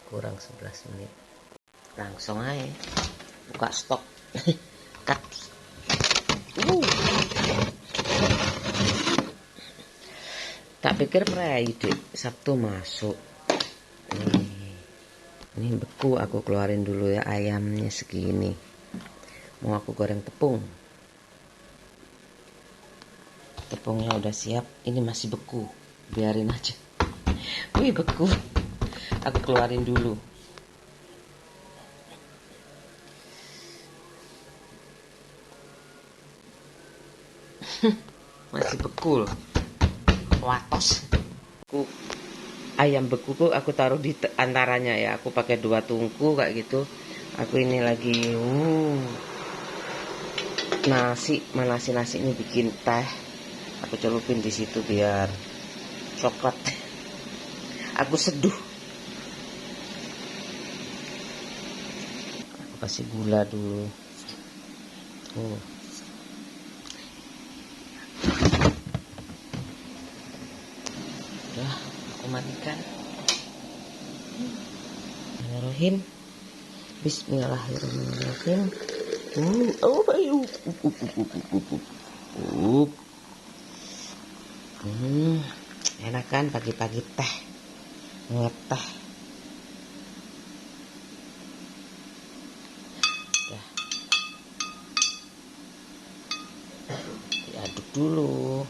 kurang 11 menit. Langsung aja buka stok. Cut. Tak pikir prei Dik, Sabtu masuk. Ini beku, aku keluarin dulu ya, ayamnya segini. Mau aku goreng tepung. Tepungnya udah siap, ini masih beku. Biarin aja. Wih, beku. Aku keluarin dulu. Masih beku loh. Watos. Ayam bekuku aku taruh di antaranya ya. Aku pakai 2 tungku kayak gitu. Aku ini lagi nasi ini bikin teh. Aku celupin di situ biar coklat. Aku seduh. Aku kasih gula dulu. Udah, aku matikan. Bismillahirrahmanirrahim. Bismillahirrahmanirrahim. Enak kan pagi-pagi teh, ngeteh. Udah, diaduk dulu.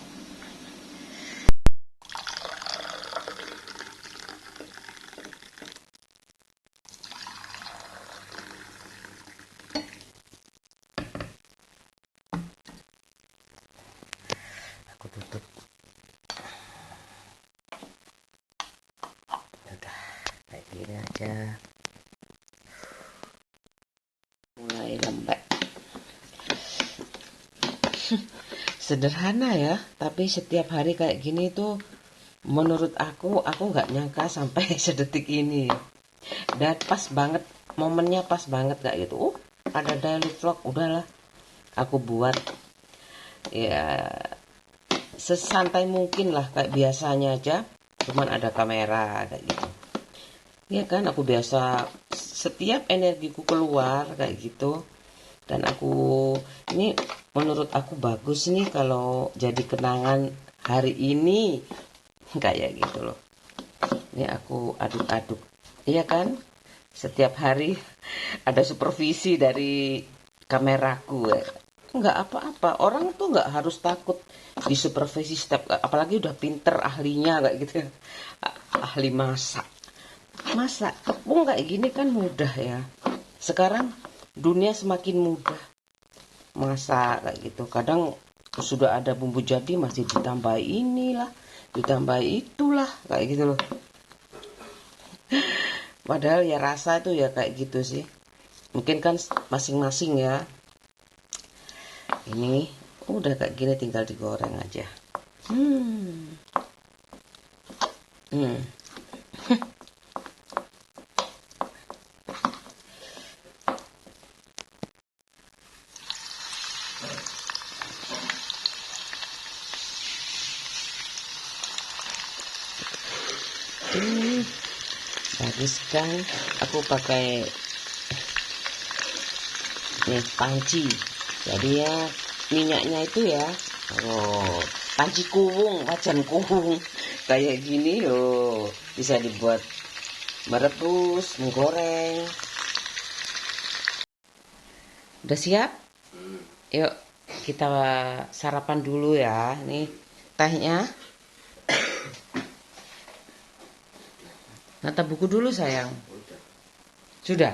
Aku tutup. Udah kayak gini aja, mulai lembek. Sederhana ya, tapi setiap hari kayak gini tuh menurut aku nggak nyangka sampai sedetik ini. Dan pas banget, momennya pas banget kayak gitu. Ada daily vlog, udahlah aku buat ya sesantai mungkin lah, kayak biasanya aja, cuman ada kamera kayak gitu ya kan. Aku biasa setiap energiku keluar kayak gitu, dan aku ini menurut aku bagus nih kalau jadi kenangan hari ini kayak gitu loh. Ini aku aduk-aduk, iya kan, setiap hari ada supervisi dari kameraku ya. Nggak apa-apa, orang tuh nggak harus takut disupervisi setiap, apalagi udah pinter ahlinya kayak gitu, ahli masak tepung kayak gini kan mudah ya. Sekarang dunia semakin mudah masak kayak gitu. Kadang sudah ada bumbu jadi masih ditambah inilah, ditambah itulah kayak gitu loh. Padahal ya rasa itu ya kayak gitu sih, mungkin kan masing-masing ya. Ini udah kayak gini, tinggal digoreng aja. Bagus kan, aku pakai nih panci, jadi ya minyaknya itu ya panci kuwung, wajan kuwung kayak gini loh, bisa dibuat merebus, menggoreng. Udah siap? Yuk kita sarapan dulu ya. Nih tehnya. Nata buku dulu sayang. Sudah?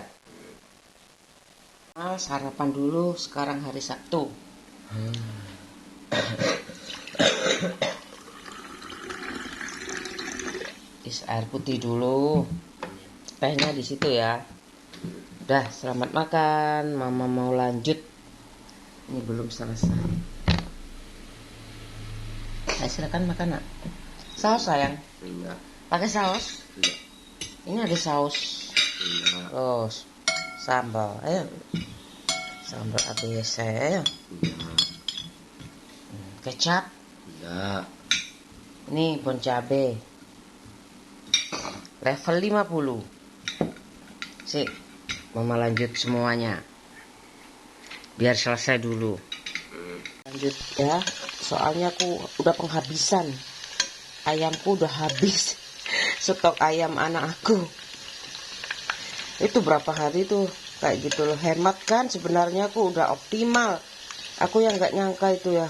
Sarapan dulu, sekarang hari Sabtu. Air putih dulu. Tehnya di situ ya. Udah, selamat makan. Mama mau lanjut. Ini belum selesai. Silakan makan, Nak. Saus sayang? Enggak. Pakai saus? Enggak. Ini ada saus. Enggak. Oh, sambal. Ayo. Sambal ABC. Ayo. Enggak. Kecap? Enggak. Ini bon cabe. Level 50. sih mama lanjut semuanya biar selesai dulu. Lanjut ya, soalnya aku udah penghabisan, ayamku udah habis. Stok ayam anak aku itu berapa hari tuh kayak gitu loh, hemat kan sebenarnya. Aku udah optimal, aku yang nggak nyangka itu ya.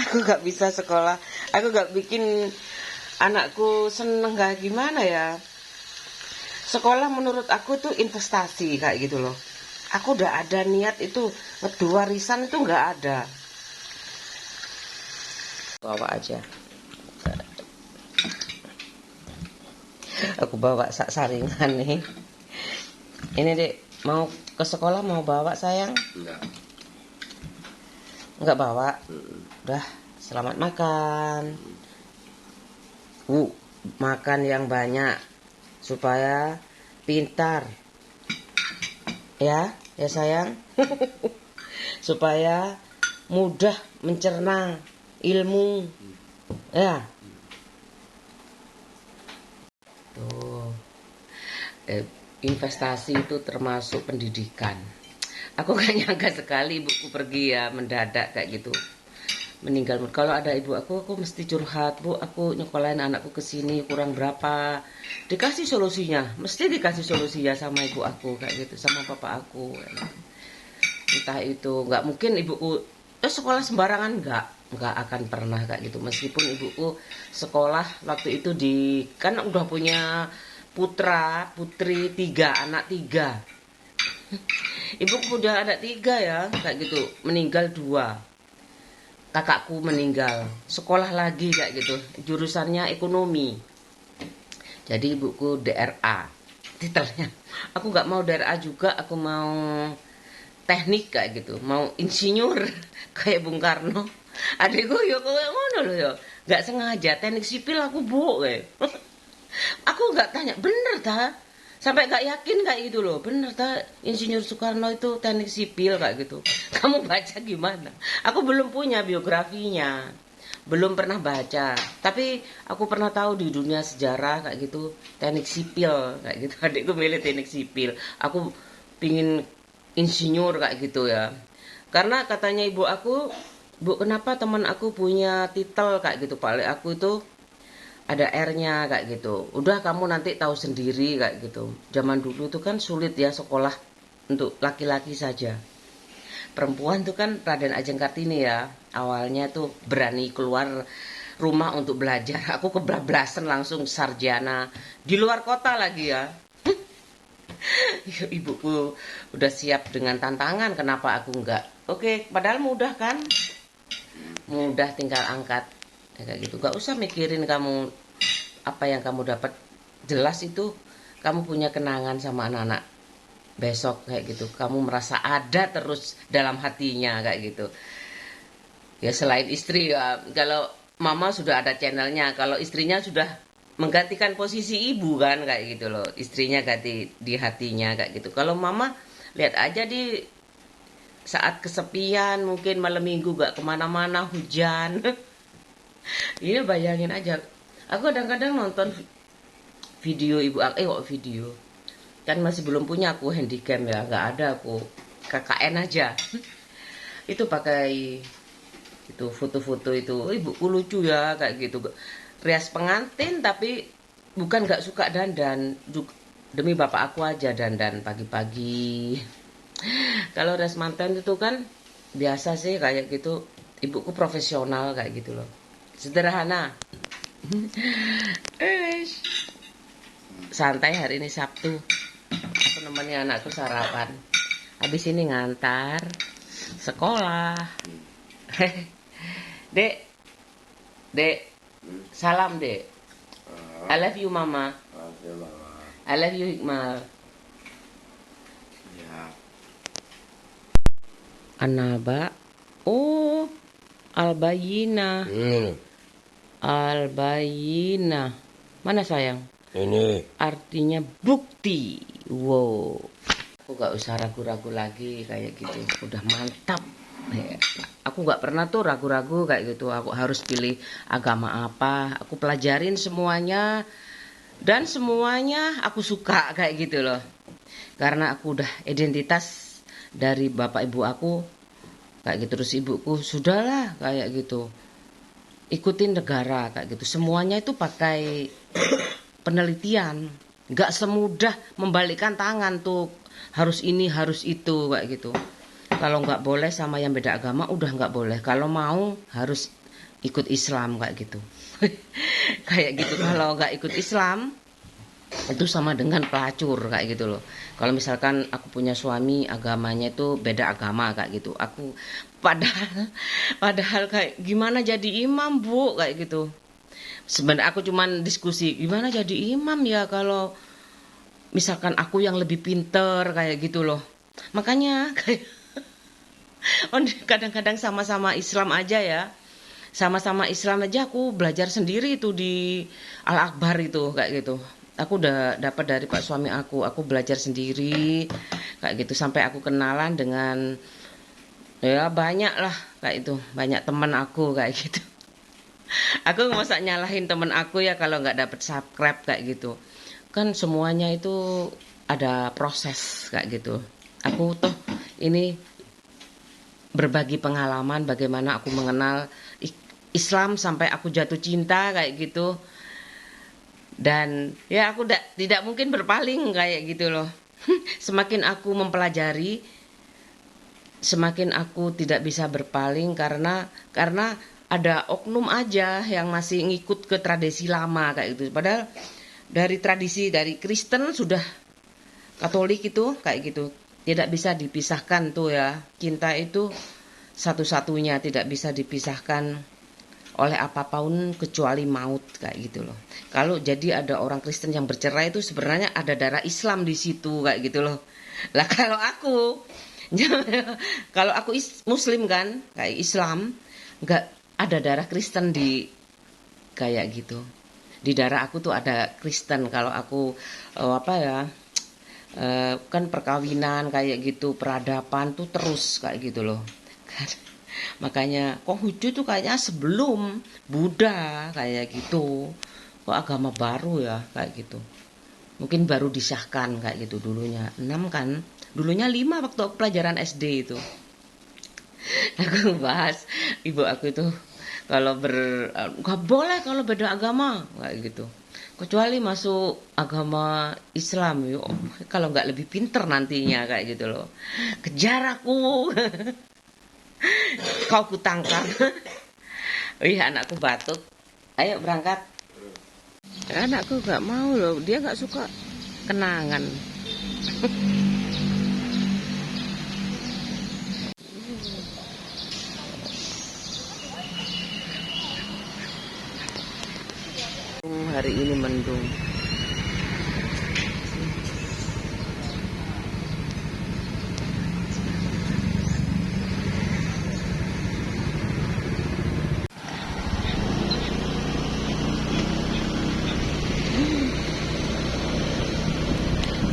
Aku nggak bisa sekolah, aku nggak bikin anakku seneng, nggak gimana ya. Sekolah menurut aku tuh investasi kayak gitu loh. Aku udah ada niat itu ngedua warisan itu nggak ada. Bawa aja. Aku bawa saringan nih. Ini Dek, mau ke sekolah mau bawa sayang? Enggak bawa. Udah, selamat makan. Makan yang banyak supaya pintar. Ya sayang. Supaya mudah mencerna ilmu. Ya. Tuh. Investasi itu termasuk pendidikan. Aku gak nyangka sekali ibuku pergi ya mendadak kayak gitu. Meninggal. Kalau ada ibu aku mesti curhat, Bu, aku nyekolahin anakku ke sini kurang berapa. Dikasih solusinya, mesti dikasih solusinya sama ibu aku kayak gitu, sama bapak aku. Entah itu nggak mungkin ibuku sekolah sembarangan, nggak akan pernah kayak gitu. Meskipun ibuku sekolah waktu itu kan udah punya putra putri 3, anak 3. Ibuku udah ada 3 ya kayak gitu, meninggal 2. Kakakku meninggal, sekolah lagi kayak gitu, jurusannya ekonomi. Jadi ibuku DRA titelnya. Aku nggak mau DRA juga, aku mau teknik kayak gitu, mau insinyur kayak Bung Karno. Adikku ya kayak mana loh ya, nggak sengaja teknik sipil aku Bu kayak. Aku nggak tanya bener ta, sampai nggak yakin kayak gitu loh, bener ta Insinyur Soekarno itu teknik sipil kayak gitu. Kamu baca gimana? Aku belum punya biografinya, belum pernah baca, tapi aku pernah tahu di dunia sejarah kayak gitu teknik sipil kayak gitu. Adikku milih teknik sipil, aku pingin insinyur kayak gitu ya. Karena katanya ibu aku, Bu, kenapa teman aku punya titel kayak gitu, Pak, aku itu ada R-nya kayak gitu. Udah kamu nanti tahu sendiri kayak gitu. Zaman dulu tuh kan sulit ya sekolah untuk laki-laki saja. Perempuan tuh kan Raden Ajeng Kartini ya. Awalnya tuh berani keluar rumah untuk belajar. Aku kebablasan langsung sarjana di luar kota lagi ya. Ibuku udah siap dengan tantangan, kenapa aku enggak? Oke, padahal mudah kan? Mudah, tinggal angkat kayak gitu. Gak usah mikirin kamu apa yang kamu dapat, jelas itu kamu punya kenangan sama anak-anak besok kayak gitu. Kamu merasa ada terus dalam hatinya kayak gitu ya. Selain istri ya, kalau mama sudah ada channelnya, kalau istrinya sudah menggantikan posisi ibu kan kayak gitu loh, istrinya ganti di hatinya kayak gitu. Kalau mama lihat aja di saat kesepian, mungkin malam minggu gak kemana-mana, hujan. Ini bayangin aja, aku kadang-kadang nonton video ibu aku, video kan masih belum punya aku handycam ya, nggak ada, aku KKN aja. Itu pakai itu foto-foto itu, ibuku lucu ya kayak gitu, rias pengantin tapi bukan nggak suka dandan, demi bapak aku aja dandan pagi-pagi. Kalau rias manten itu kan biasa sih kayak gitu, ibuku profesional kayak gitu loh, sederhana. Santai hari ini Sabtu, aku nemani anakku sarapan, habis ini ngantar sekolah. Dek, salam dek. I love you mama. I love you Hikmal. Anaba. Oh, Albayina. Albayina. Mana sayang? Ini. Artinya bukti. Wow. Aku gak usah ragu-ragu lagi kayak gitu. Udah mantap. Aku gak pernah tuh ragu-ragu kayak gitu. Aku harus pilih agama apa. Aku pelajarin semuanya. Dan semuanya aku suka kayak gitu loh. Karena aku udah identitas dari bapak ibu aku kayak gitu, terus ibuku sudahlah kayak gitu. Ikutin negara kayak gitu. Semuanya itu pakai penelitian. Nggak semudah membalikkan tangan tuh harus ini harus itu kayak gitu. Kalau nggak boleh sama yang beda agama udah nggak boleh. Kalau mau harus ikut Islam kayak gitu. Kayak gitu. Kalau nggak ikut Islam itu sama dengan pelacur kayak gitu loh. Kalau misalkan aku punya suami agamanya itu beda agama kayak gitu, aku padahal padahal kayak gimana jadi imam bu kayak gitu. Sebenarnya aku cuman diskusi gimana jadi imam ya kalau misalkan aku yang lebih pinter kayak gitu loh. Makanya kayak kadang-kadang sama-sama Islam aja ya. Sama-sama Islam aja aku belajar sendiri itu di Al-Akbar itu kayak gitu. Aku udah dapat dari pak suami aku belajar sendiri kayak gitu sampai aku kenalan dengan ya banyak lah kayak itu, banyak teman aku kayak gitu. Aku nggak usah nyalahin temen aku ya kalau nggak dapet subscribe kayak gitu. Kan semuanya itu ada proses kayak gitu. Aku toh ini berbagi pengalaman bagaimana aku mengenal Islam sampai aku jatuh cinta kayak gitu. Dan ya aku tidak mungkin berpaling kayak gitu loh. Semakin aku mempelajari, semakin aku tidak bisa berpaling karena ada oknum aja yang masih ngikut ke tradisi lama kayak gitu. Padahal dari tradisi dari Kristen sudah Katolik itu kayak gitu. Tidak bisa dipisahkan tuh ya. Cinta itu satu-satunya tidak bisa dipisahkan oleh apapun kecuali maut kayak gitu loh. Kalau jadi ada orang Kristen yang bercerai itu sebenarnya ada darah Islam di situ kayak gitu loh. Lah kalau aku kalau aku Muslim kan kayak Islam nggak ada darah Kristen di kayak gitu. Di darah aku tuh ada Kristen. Kalau aku apa ya kan perkawinan kayak gitu peradaban tuh terus kayak gitu loh. Makanya Konghucu tuh kayaknya sebelum Buddha kayak gitu. Kok agama baru ya kayak gitu. Mungkin baru disahkan kayak gitu dulunya. 6 kan. Dulunya 5 waktu aku pelajaran SD itu. Aku bahas ibu aku itu kalau nggak boleh kalau beda agama kayak gitu. Kecuali masuk agama Islam yuk. Kalau nggak lebih pinter nantinya kayak gitu loh. Kejar aku. Kau kutangkap. Wih anakku batuk. Ayo berangkat. Anakku gak mau loh. Dia gak suka kenangan. Hari ini mendung.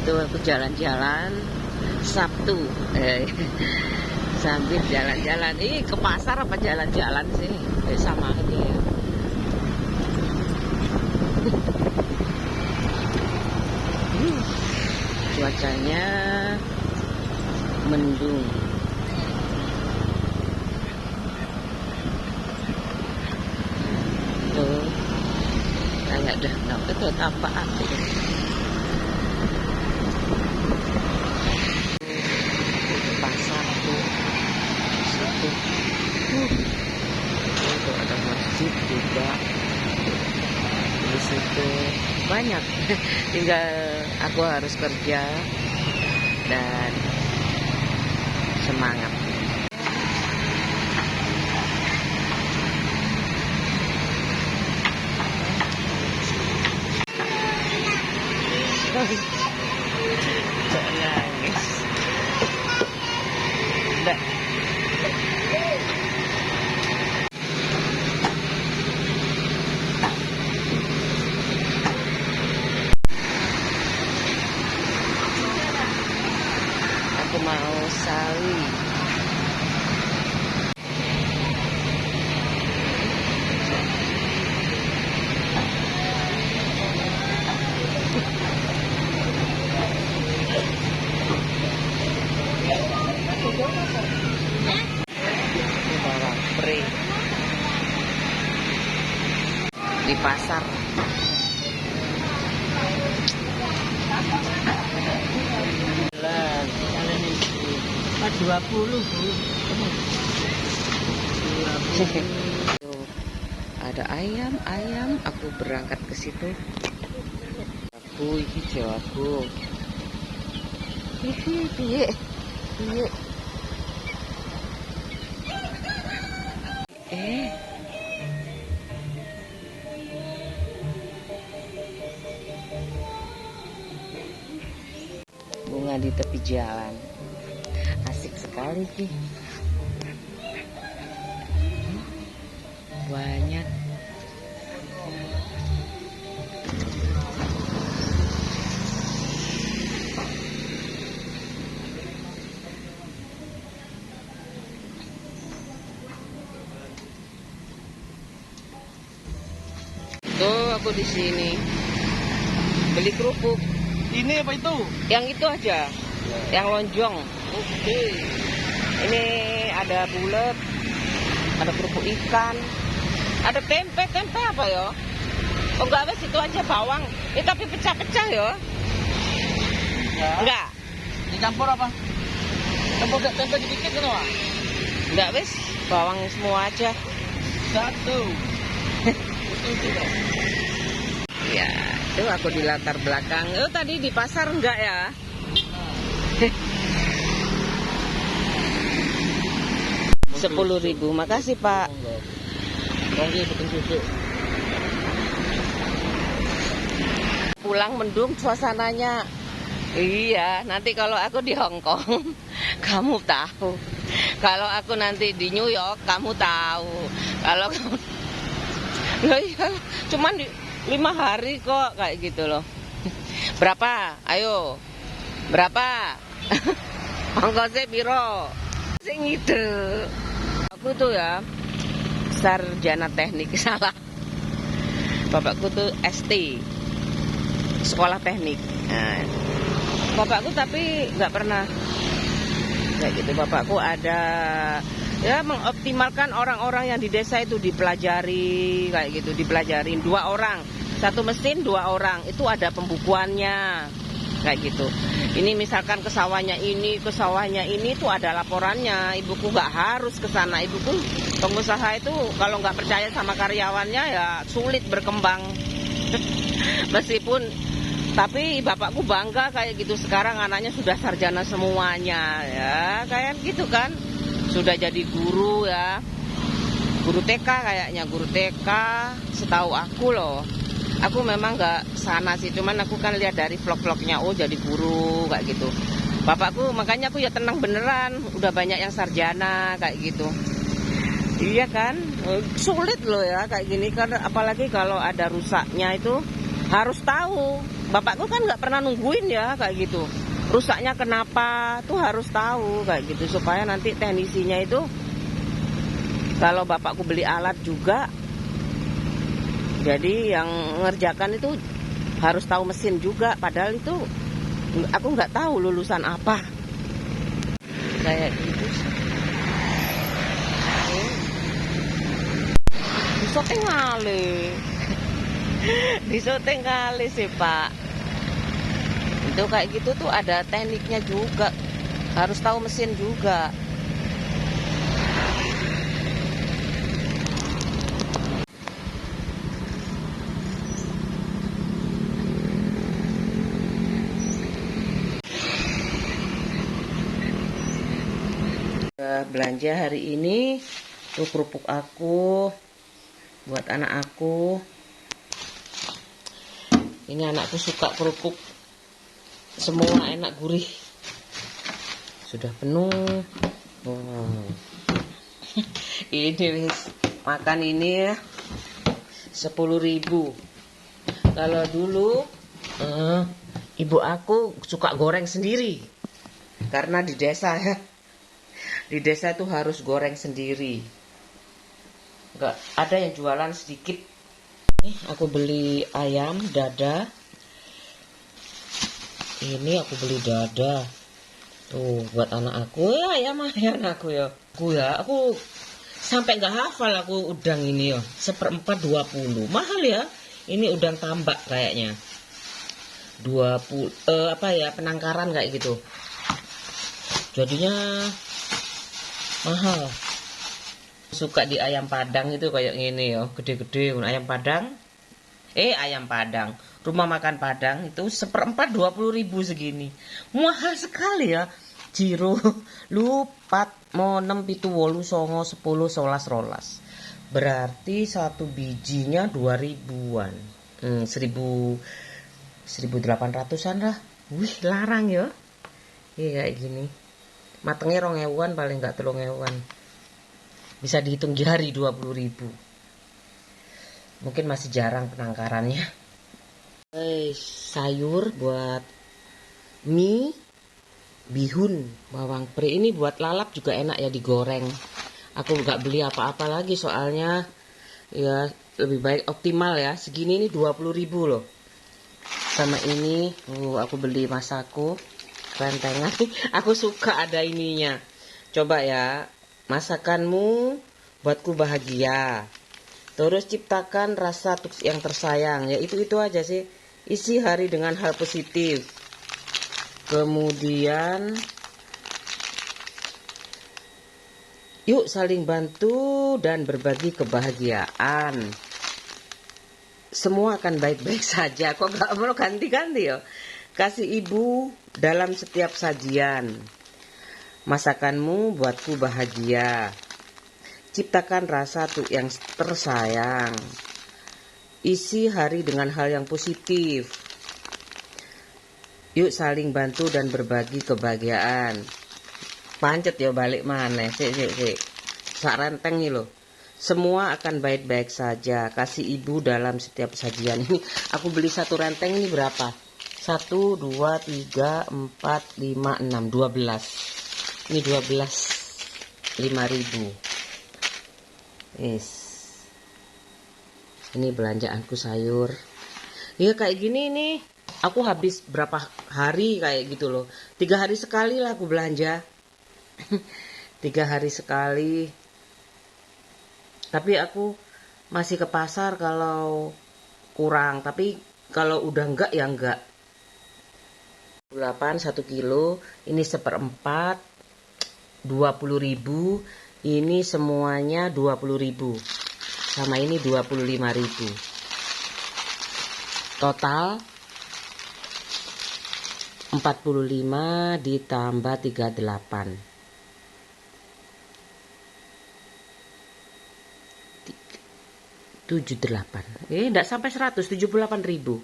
Itu aku jalan-jalan Sabtu sambil jalan-jalan ke pasar apa jalan-jalan sih sama aja ya. Cuacanya mendung. Tuh kayak dah itu apaan itu pasar tuh situ itu ada masjid juga di situ banyak. Tinggal aku harus kerja dan semangat. Jangan nangis. Udah. Aku mau sawi. pasar. Kalian itu 20, Bu. Tuh, ada ayam, aku berangkat ke situ. Aku iki jago. Piye. Bunga di tepi jalan. Asik sekali sih. Banyak. Tuh aku di sini beli kerupuk. Ini apa itu? Yang itu aja, yang lonjong. Oke. Ini ada bulat, ada kerupuk ikan, ada tempe apa ya? Oh enggak, wes itu aja bawang. Tapi pecah-pecah ya? Enggak. Dicampur apa? Campur tempe dikit kan, Wak? Enggak, wes bawang semua aja. Satu. Ya, itu aku di latar belakang. Oh, tadi di pasar enggak ya? 10.000, makasih Pak. Oke, betul susu. Pulang mendung suasananya. Iya, nanti kalau aku di Hong Kong, kamu tahu. Kalau aku nanti di New York, kamu tahu. Kalau kamu, loh iya, cuman 5 hari kok kayak gitu loh. Berapa? Ayo, berapa? Ongkosnya piro? Sing ide. Aku tuh ya sarjana teknik, salah. Bapakku tuh ST, sekolah teknik. Nah, bapakku tapi nggak pernah kayak gitu. Bapakku ada ya mengoptimalkan orang-orang yang di desa itu dipelajari kayak gitu, dipelajarin 2 orang, 1 mesin 2 orang, itu ada pembukuannya kayak gitu. Ini misalkan ke sawahnya ini itu ada laporannya. Ibuku nggak harus ke sana. Ibuku pengusaha itu kalau nggak percaya sama karyawannya ya sulit berkembang. Meskipun tapi bapakku bangga kayak gitu, sekarang anaknya sudah sarjana semuanya ya, kayak gitu kan. Sudah jadi guru ya. Guru TK kayaknya, guru TK setahu aku loh. Aku memang nggak sana sih, cuman aku kan lihat dari vlog-vlognya, oh jadi guru kayak gitu. Bapakku makanya aku ya tenang beneran, udah banyak yang sarjana kayak gitu. Iya kan, sulit loh ya kayak gini, karena apalagi kalau ada rusaknya itu harus tahu. Bapakku kan nggak pernah nungguin ya kayak gitu. Rusaknya kenapa tuh harus tahu kayak gitu, supaya nanti teknisinya itu kalau bapakku beli alat juga, jadi yang ngerjakan itu harus tahu mesin juga. Padahal itu aku nggak tahu lulusan apa. Kayak gitu. Disoteng kali. Disoteng kali sih Pak. Itu kayak gitu tuh ada tekniknya juga. Harus tahu mesin juga. Belanja hari ini tuh kerupuk aku buat anak aku. Ini anakku suka kerupuk, semua enak, gurih. Sudah penuh. Wow. Ini wis makan ini ya 10.000. Kalau dulu ibu aku suka goreng sendiri karena di desa ya. Di desa itu harus goreng sendiri. Enggak ada yang jualan sedikit. Aku beli ayam dada. Ini aku beli dada. Tuh buat anak aku ya, ayam aku ya. Aku Sampai nggak hafal aku udang ini ya. 1/4 20. Mahal ya. Ini udang tambak kayaknya. 20 apa ya, penangkaran kayak gitu. Jadinya mahal. Suka di ayam Padang itu kayak gini ya, gede-gede ayam Padang. Ayam Padang. Rumah makan Padang itu 1/4 20.000 segini. Mahal sekali ya. Jiro lupat mau 6 pitu 8 9 10 11 rolas. Berarti satu bijinya 2000-an. 1800-an lah. Wih, larang ya. Iya kayak gini. Matengnya 2000-an paling enggak 3000-an. Bisa dihitung jari 20.000. Mungkin masih jarang penangkarannya. Sayur buat mie, bihun, bawang pre. Ini buat lalap juga enak ya digoreng. Aku nggak beli apa-apa lagi soalnya ya lebih baik optimal ya. Segini ini 20.000 loh. Sama ini, aku beli masaku rentengan. Aku suka ada ininya. Coba ya, masakanmu buatku bahagia. Terus ciptakan rasa yang tersayang. Ya itu aja sih. Isi hari dengan hal positif. Kemudian yuk saling bantu dan berbagi kebahagiaan. Semua akan baik-baik saja. Kok gak mau ganti-ganti ya? Kasih ibu dalam setiap sajian. Masakanmu buatku bahagia. Ciptakan rasa yang tersayang. Isi hari dengan hal yang positif. Yuk saling bantu dan berbagi kebahagiaan. Pancet ya balik mana? Sik. Sak renteng nih loh. Semua akan baik-baik saja. Kasih ibu dalam setiap sajian. Ini aku beli satu renteng ini berapa? 1, 2, 3, 4, 5, 6, 12. Ini 12. 5.000. Ini belanjaanku sayur. Ya kayak gini nih. Aku habis berapa hari kayak gitu loh. 3 hari sekali lah aku belanja. 3 hari sekali. Tapi aku masih ke pasar kalau kurang. Tapi kalau udah enggak ya enggak. 8 1 kilo. Ini 1/4 20.000. Ini semuanya 20.000. Sama ini 25.000. Total 45 ditambah 38. 78. Enggak sampai 100, 78.000.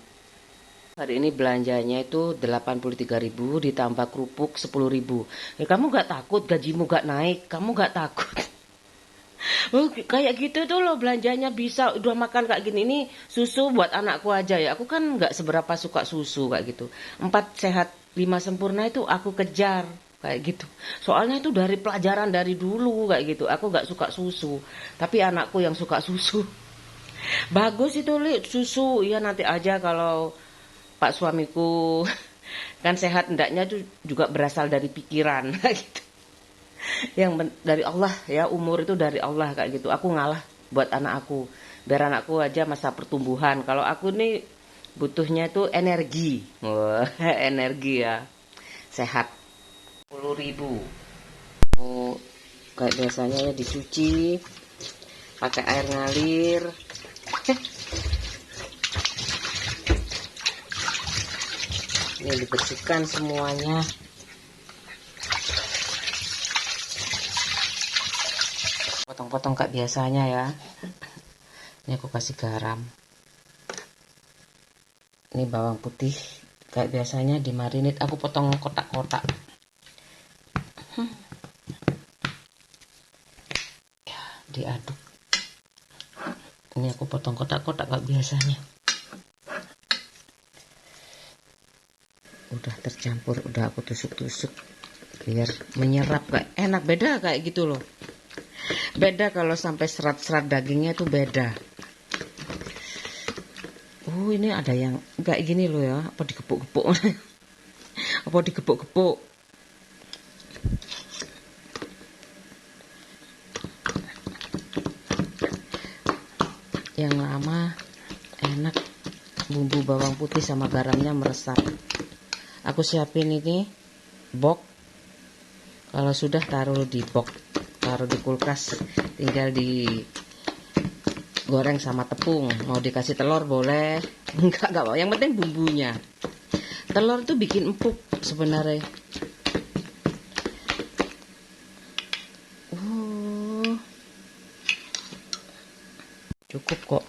Hari ini belanjanya itu 83.000 ditambah kerupuk 10.000. Kamu gak takut gajimu gak naik? Kamu gak takut? Kayak gitu tuh loh belanjanya bisa udah makan kayak gini. Ini susu buat anakku aja ya. Aku kan gak seberapa suka susu kayak gitu. 4 sehat 5 sempurna itu aku kejar kayak gitu. Soalnya itu dari pelajaran dari dulu kayak gitu. Aku gak suka susu. Tapi anakku yang suka susu. Bagus itu susu. Ya nanti aja kalau Pak suamiku kan sehat, hendaknya itu juga berasal dari pikiran gitu. Yang dari Allah ya, umur itu dari Allah kayak gitu. Aku ngalah buat anak aku. Biar anakku aja masa pertumbuhan. Kalau aku nih butuhnya itu energi. Wah, energi ya. Sehat. 10.000. Kayak biasanya ya dicuci pakai air ngalir. Ini dibersihkan semuanya. Potong-potong kayak biasanya ya. Ini aku kasih garam. Ini bawang putih kayak biasanya dimarinate. Aku potong kotak-kotak. Ya, diaduk. Ini aku potong kotak-kotak kayak biasanya. Udah tercampur, udah aku tusuk-tusuk biar menyerap, kayak enak. Beda kayak gitu loh, beda kalau sampai serat-serat dagingnya tuh beda. Ini ada yang kayak gini loh ya. Apa digepuk-gepuk? Apa digepuk-gepuk? bumbu bawang putih sama garamnya meresap. Aku siapin ini box. Kalau sudah taruh di box, taruh di kulkas, tinggal digoreng sama tepung. Mau dikasih telur boleh, enggak apa. Yang penting bumbunya. Telur tuh bikin empuk sebenarnya. Cukup kok.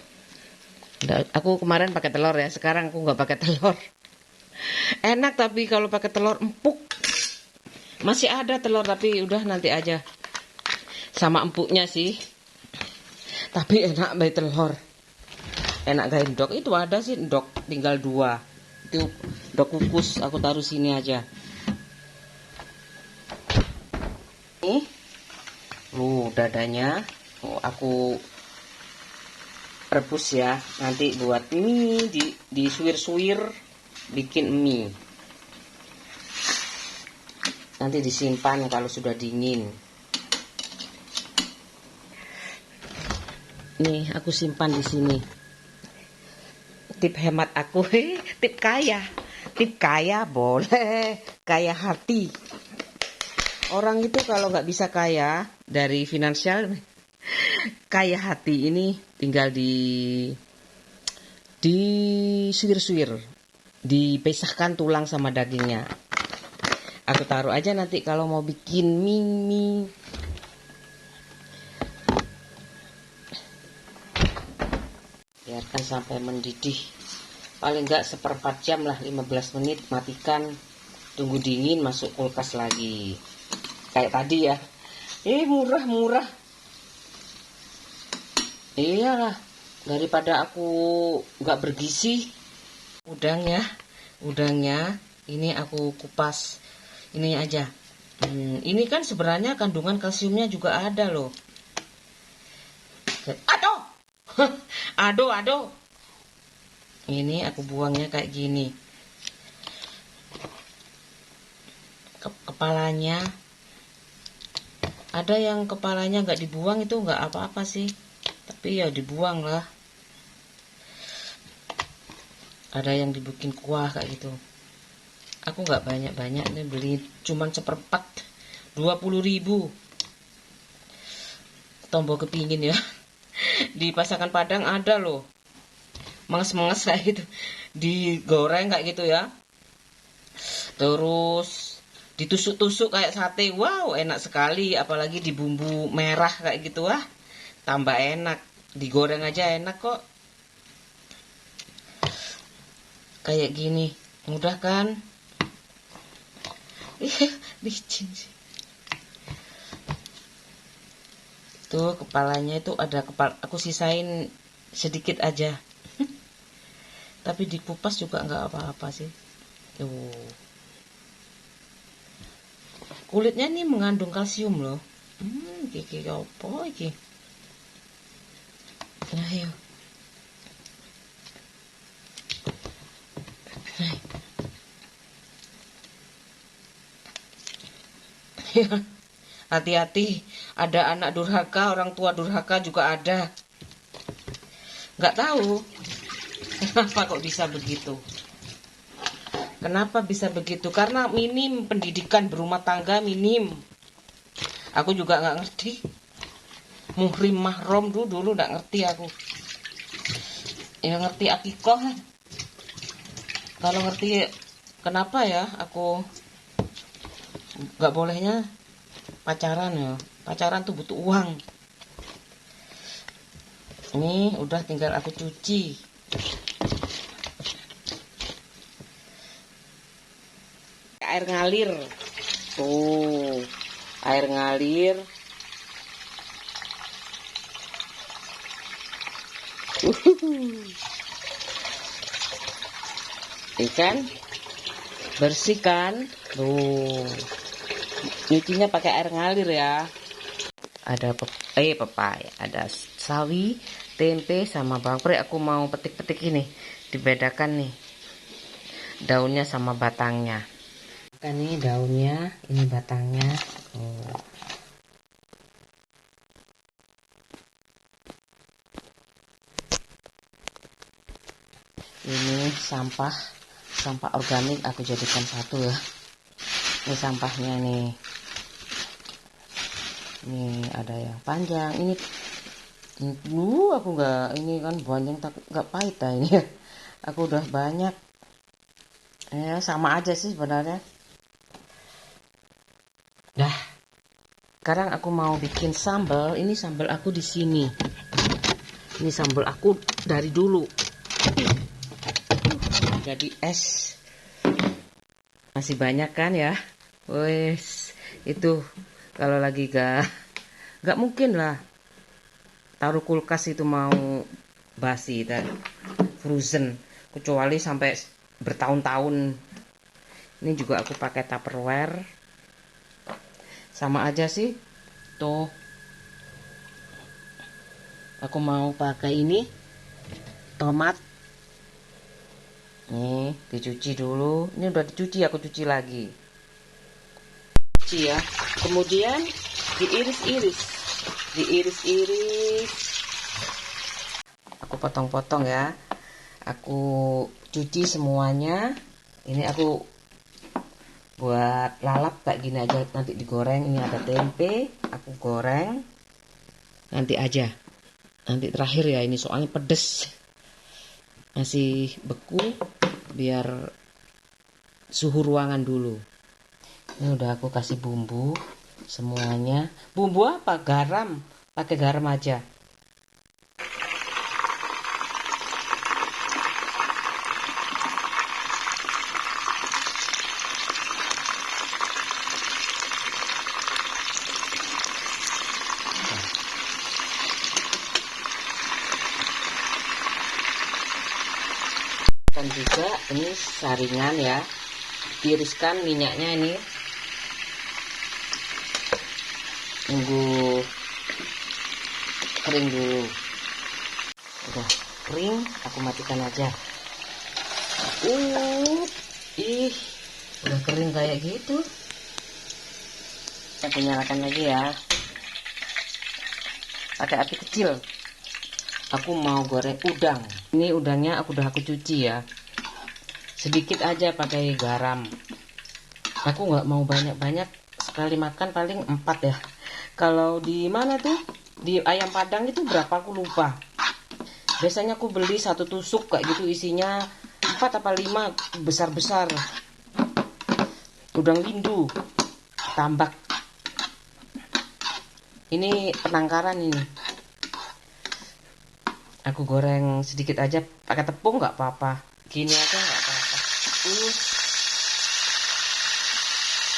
Aku kemarin pakai telur ya, sekarang aku nggak pakai telur. Enak tapi kalau pakai telur empuk. Masih ada telur tapi udah nanti aja. Sama empuknya sih. Tapi enak bayi telur. Enak gak endok? Itu ada sih endok, tinggal 2. Itu endok kukus, aku taruh sini aja. Nih. Dadanya. Aku rebus ya, nanti buat mie, di suwir-suwir bikin mie, nanti disimpan kalau sudah dingin. Nih aku simpan di sini. Tip hemat aku, tip kaya boleh, kaya hati. Orang itu kalau nggak bisa kaya dari finansial, kaya hati ini tinggal di suwir-suwir, dipisahkan tulang sama dagingnya. Aku taruh aja nanti kalau mau bikin mie. Biarkan sampai mendidih, paling enggak 1/4 jam lah, 15 menit, matikan, tunggu dingin, masuk kulkas lagi kayak tadi ya. Murah iyalah, daripada aku nggak bergizi. Udangnya ini aku kupas ini aja. Ini kan sebenarnya kandungan kalsiumnya juga ada loh. Aduh, ini aku buangnya kayak gini. Kepalanya ada, yang kepalanya nggak dibuang itu nggak apa-apa sih, tapi ya dibuang lah. Ada yang dibikin kuah kayak gitu. Aku nggak banyak nih, beli cuman 1/4, 20.000. Tombol kepingin ya. Di pasakan Padang ada loh, menges kayak gitu, digoreng kayak gitu ya, terus ditusuk-tusuk kayak sate. Wow, enak sekali, apalagi di bumbu merah kayak gitu, tambah enak. Digoreng aja enak kok. Kayak gini, mudah kan? Licin sih. Tuh kepalanya itu ada aku sisain sedikit aja. Tapi dikupas juga nggak apa-apa sih. Tuh. Kulitnya nih mengandung kalsium loh. Iki apa iki? Ayo. Hati-hati, ada anak durhaka, orang tua durhaka juga ada. Nggak tahu kenapa kok bisa begitu. Kenapa bisa begitu? Karena minim pendidikan berumah tangga, minim. Aku juga nggak ngerti. Muhrim mahrom dulu nggak ngerti aku. Ya ngerti akikoh. Kalau ngerti kenapa ya aku nggak bolehnya pacaran ya. Pacaran tuh butuh uang. Ini udah tinggal aku cuci. Air ngalir. Tuh, air ngalir. Ikan bersihkan. Tuh, nyucinya pakai air ngalir ya. Ada pepaya, ada sawi, tempe sama bawang putih. Aku mau petik-petik ini, dibedakan nih daunnya sama batangnya. Kan ini daunnya, ini batangnya. Ini sampah organik aku jadikan satu ya. Ini sampahnya nih. Ini ada yang panjang. Ini aku nggak, ini kan banyak nggak pahit lah ini ya. Aku udah banyak. Ya sama aja sih sebenarnya. Dah. Sekarang aku mau bikin sambal. Ini sambal aku di sini. Ini sambal aku dari dulu. Jadi es. Masih banyak kan ya? Wes, itu kalau lagi gak mungkin lah taruh kulkas itu mau basi dan frozen, kecuali sampai bertahun-tahun. Ini juga aku pakai Tupperware. Sama aja sih. Tuh. Aku mau pakai ini tomat. Nih, dicuci dulu. Ini udah dicuci, aku cuci lagi. Cuci ya. Kemudian diiris-iris. Diiris-iris. Aku potong-potong ya. Aku cuci semuanya. Ini aku buat lalap kayak gini aja, nanti digoreng. Ini ada tempe, aku goreng. Nanti aja. Nanti terakhir ya, ini soalnya pedes. Masih beku, biar suhu ruangan dulu. Ini udah aku kasih bumbu semuanya. Bumbu apa? Garam. Pakai garam aja. Dan juga ini saringan ya, tiriskan minyaknya ini, tunggu kering dulu. Udah kering, aku matikan aja. Ih, udah kering kayak gitu. Aku nyalakan lagi ya, pakai api kecil. Aku mau goreng udang. Ini udangnya aku cuci ya. Sedikit aja pakai garam. Aku nggak mau banyak-banyak. Sekali makan paling 4 ya. Kalau di mana tuh? Di ayam Padang itu berapa aku lupa. Biasanya aku beli 1 tusuk kayak gitu, isinya 4 apa 5 besar-besar. Udang lindu. Tambak. Ini penangkaran ini. Aku goreng sedikit aja, pakai tepung nggak apa-apa, gini aja nggak apa-apa.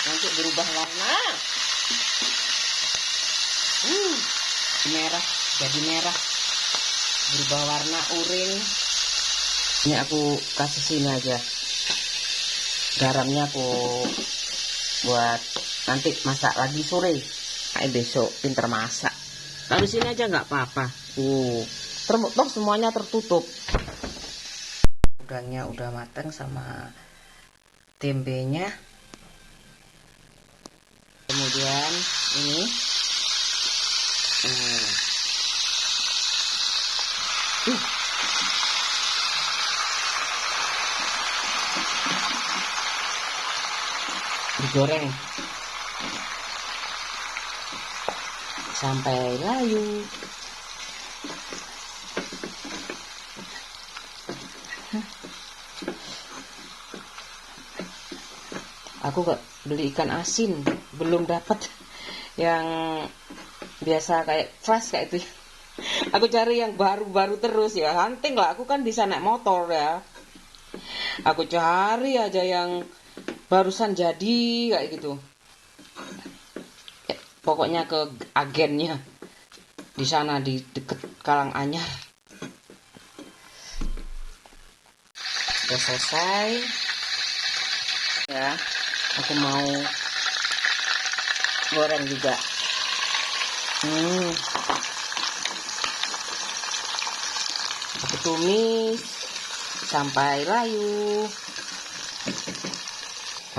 Nanti berubah warna. Merah, jadi merah, berubah warna uring. Ini aku kasih sini aja. Garamnya aku buat nanti masak lagi sore. Besok pinter masak. Taruh sini aja nggak apa-apa. Toh semuanya tertutup. Udangnya udah matang sama tempenya. Kemudian ini digoreng sampai layu. Aku gak beli ikan asin, belum dapat yang biasa kayak fresh kayak itu. Aku cari yang baru-baru terus ya, hunting lah. Aku kan bisa naik motor ya. Aku cari aja yang barusan jadi kayak gitu. Pokoknya ke agennya di sana di deket Karanganyar. Udah selesai ya. Aku mau goreng juga. Aku tumis sampai layu.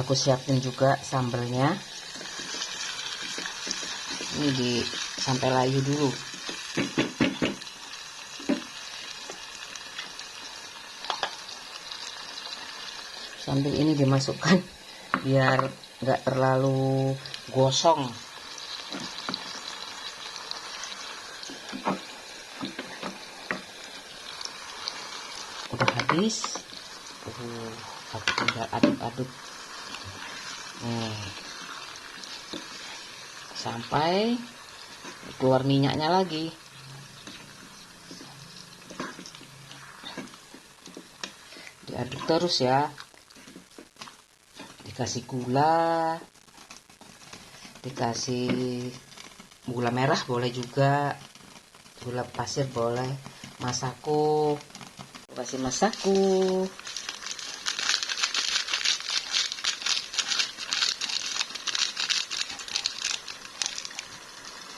Aku siapin juga sambalnya. Ini sampai layu dulu. sambil ini dimasukkan biar nggak terlalu gosong. Udah habis, aku tinggal aduk-aduk sampai keluar minyaknya lagi. Diaduk terus ya, dikasih gula, dikasih gula merah boleh juga, gula pasir boleh, masako, kasih masako.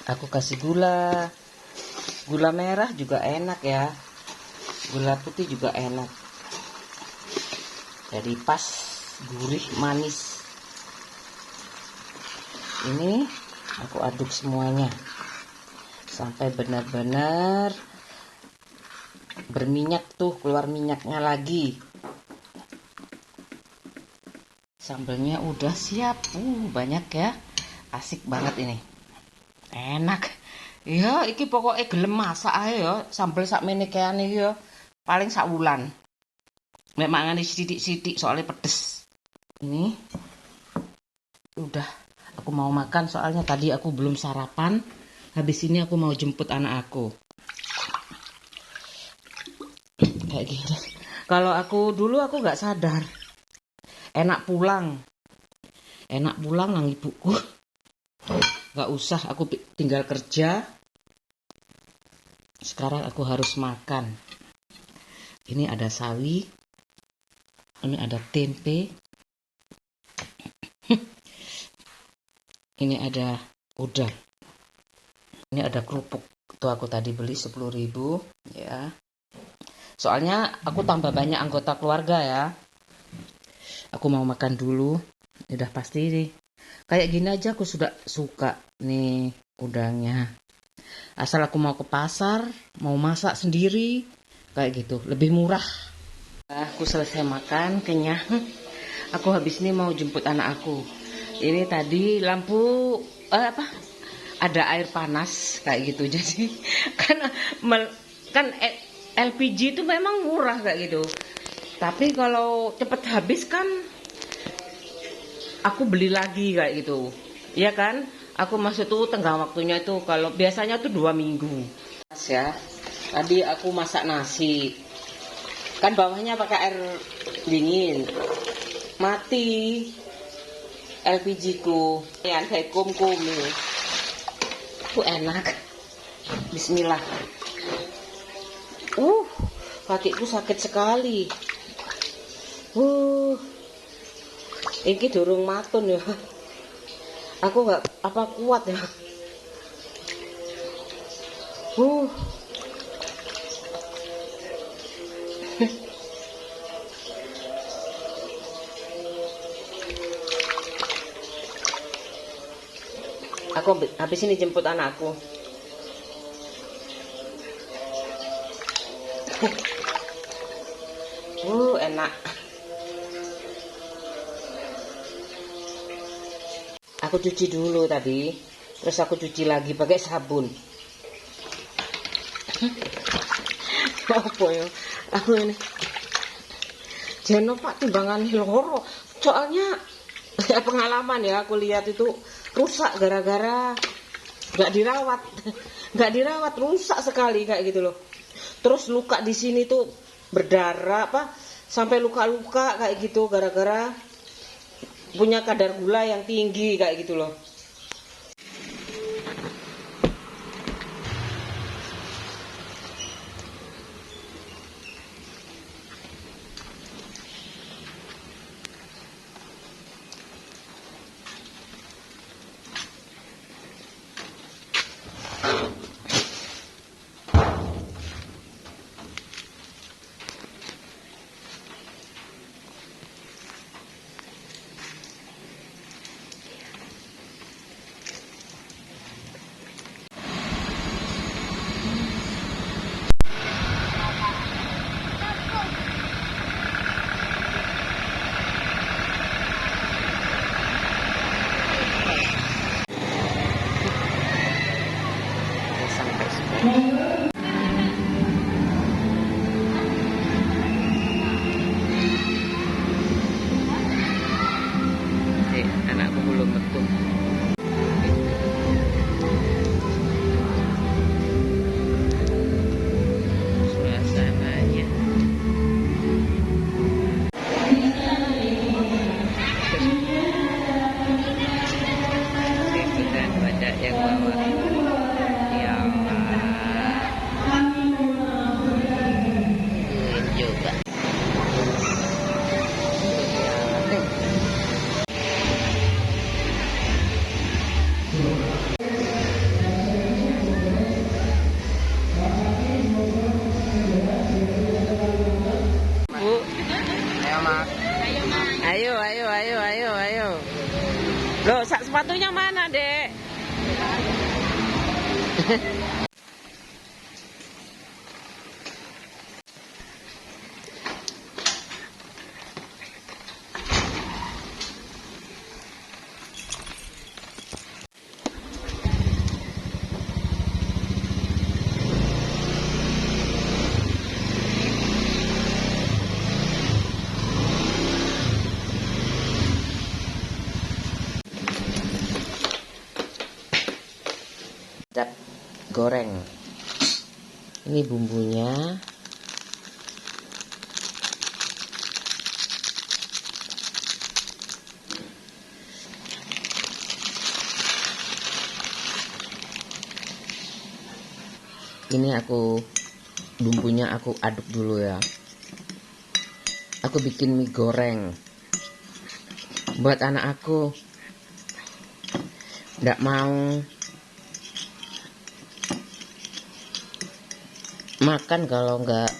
Aku kasih gula merah juga enak ya, gula putih juga enak, jadi pas gurih manis. Ini aku aduk semuanya sampai benar-benar berminyak tuh, keluar minyaknya lagi. Sambelnya udah siap, banyak ya, asik banget ini, enak ya. Iki pokoknya gelem masak ae ya, sambel sak menikean iki ya paling sak wulan. Mek mangane sithik-sithik soalnya pedes. Ini udah aku mau makan, soalnya tadi aku belum sarapan. Habis ini aku mau jemput anak aku. Kayak gitu. Kalau aku dulu aku nggak sadar. Enak pulang nang ibuku. Nggak usah aku tinggal kerja. Sekarang aku harus makan. Ini ada sawi. Ini ada tempe. Ini ada udang. Ini ada kerupuk. Tuh aku tadi beli 10.000 ya. Soalnya aku tambah banyak anggota keluarga ya. Aku mau makan dulu. Udah pasti nih. Kayak gini aja aku sudah suka nih udangnya. Asal aku mau ke pasar, mau masak sendiri, kayak gitu, lebih murah. Aku selesai makan, kenyang. Aku habis ini mau jemput anak aku. Ini tadi lampu ada air panas kayak gitu. Jadi kan LPG itu memang murah kayak gitu. Tapi kalau cepet habis kan aku beli lagi kayak gitu. Iya kan? Aku maksud tuh tenggang waktunya itu kalau biasanya tuh 2 minggu. Ya. Tadi aku masak nasi. Kan bawahnya pakai air dingin. Mati LPG ku. Yang kayak kum-kum nih. Enak. Bismillah. Kakiku sakit sekali. Ini durung matun ya. Aku nggak kuat ya. Aku habis ini jemput anakku. Enak. Aku cuci dulu tadi, terus aku cuci lagi pakai sabun. Apa ya? Aku ini Jeno Pak timbangan loro. Soalnya ya pengalaman ya, aku lihat itu rusak gara-gara nggak dirawat rusak sekali kayak gitu loh. Terus luka di sini tuh berdarah sampai luka-luka kayak gitu gara-gara punya kadar gula yang tinggi kayak gitu loh. Mas. Ayo, ayo, ayo, ayo, ayo. Loh, sepatunya mana, Dek? Kita goreng. Ini bumbunya. Ini bumbunya aku aduk dulu ya. Aku bikin mie goreng buat anak aku. Nggak mau makan kalau nggak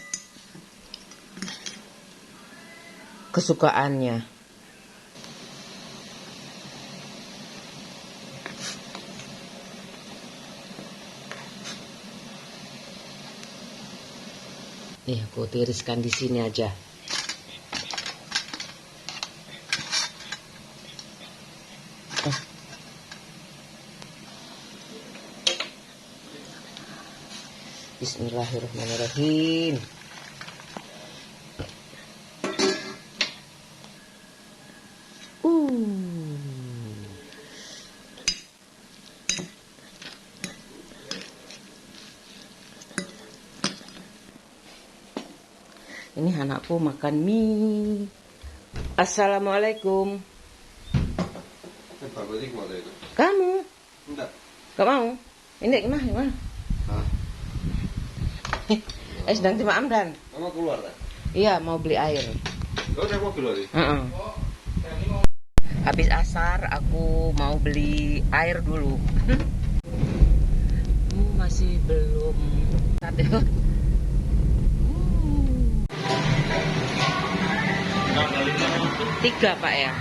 kesukaannya. Nih aku tiriskan di sini aja. Bismillahirrahmanirrahim. Ini anakku makan mie. Assalamualaikum. Kamu? Enggak. Gak mau? Ini gimana? Sedang terima Amdan. Mama keluar tak? Iya, mau beli air. Oh, udah mau keluar ya? Habis asar aku mau beli air dulu. Masih belum. Tiga, Pak ya.